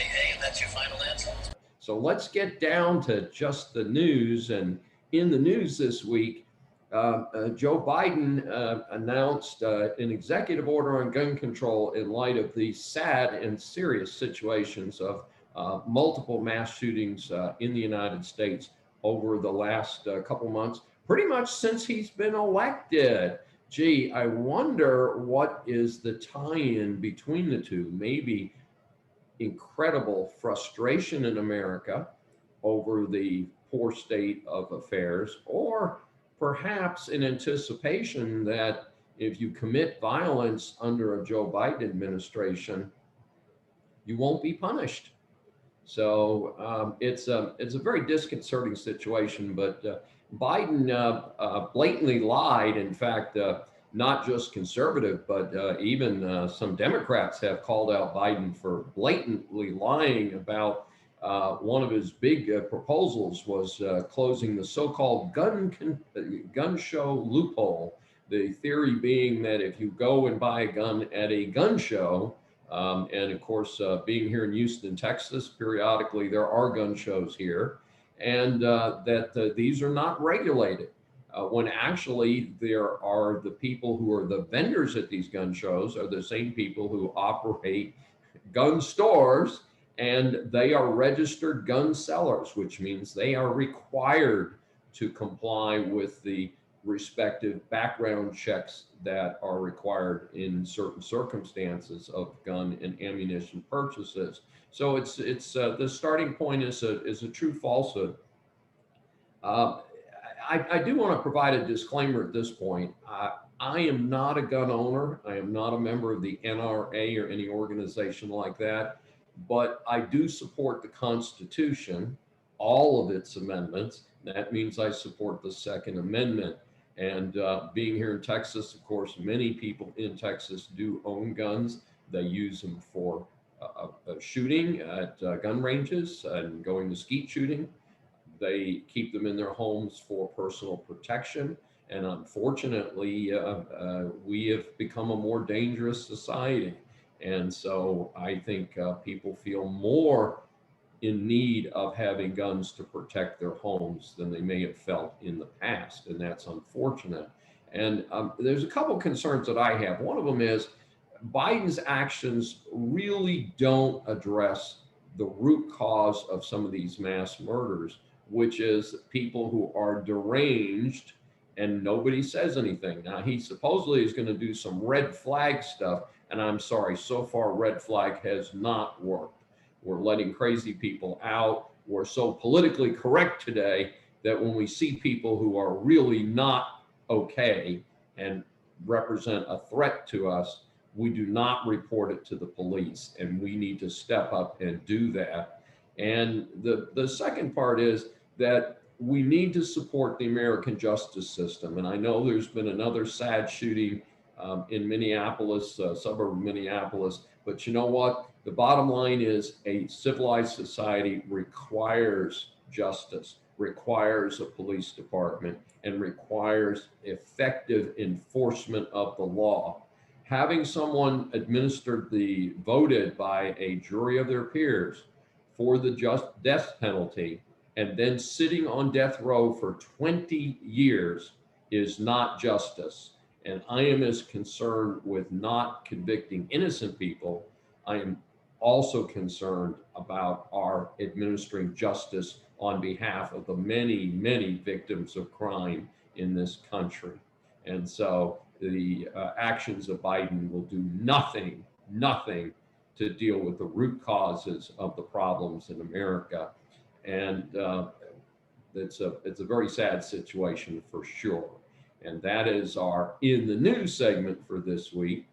say A, and that's your final answer? So let's get down to just the news. And in the news this week, Joe Biden announced an executive order on gun control in light of the sad and serious situations of multiple mass shootings in the United States over the last couple months, pretty much since he's been elected. Gee, I wonder what is the tie-in between the two. Maybe incredible frustration in America over the poor state of affairs, or perhaps in anticipation that if you commit violence under a Joe Biden administration, you won't be punished. So it's a very disconcerting situation. But Biden blatantly lied. In fact, not just conservative, but even some Democrats have called out Biden for blatantly lying about one of his big proposals was closing the so-called gun show loophole. The theory being that if you go and buy a gun at a gun show, and of course, being here in Houston, Texas, periodically there are gun shows here, and that these are not regulated. When actually there are the people who are the vendors at these gun shows are the same people who operate gun stores, and they are registered gun sellers, which means they are required to comply with the respective background checks that are required in certain circumstances of gun and ammunition purchases. So it's the starting point is a true falsehood. Uh, I do want to provide a disclaimer at this point. I am not a gun owner. I am not a member of the NRA or any organization like that, but I do support the Constitution, all of its amendments. That means I support the Second Amendment. And being here in Texas, of course, many people in Texas do own guns. They use them for shooting at gun ranges and going to skeet shooting. They keep them in their homes for personal protection. And unfortunately, we have become a more dangerous society. And so I think people feel more in need of having guns to protect their homes than they may have felt in the past. And that's unfortunate. And there's a couple concerns that I have. One of them is Biden's actions really don't address the root cause of some of these mass murders, which is people who are deranged and nobody says anything. Now, he supposedly is going to do some red flag stuff. And I'm sorry, so far, red flag has not worked. We're letting crazy people out. We're so politically correct today that when we see people who are really not okay and represent a threat to us, we do not report it to the police. And we need to step up and do that. And the second part is that we need to support the American justice system. And I know there's been another sad shooting in Minneapolis, suburb of Minneapolis. But you know what? The bottom line is a civilized society requires justice, requires a police department, and requires effective enforcement of the law. Having someone voted by a jury of their peers for the just death penalty and then sitting on death row for 20 years is not justice. And I am as concerned with not convicting innocent people. I am also concerned about our administering justice on behalf of the many, many victims of crime in this country. And so the actions of Biden will do nothing to deal with the root causes of the problems in America. And it's a very sad situation for sure. And that is our In the News segment for this week.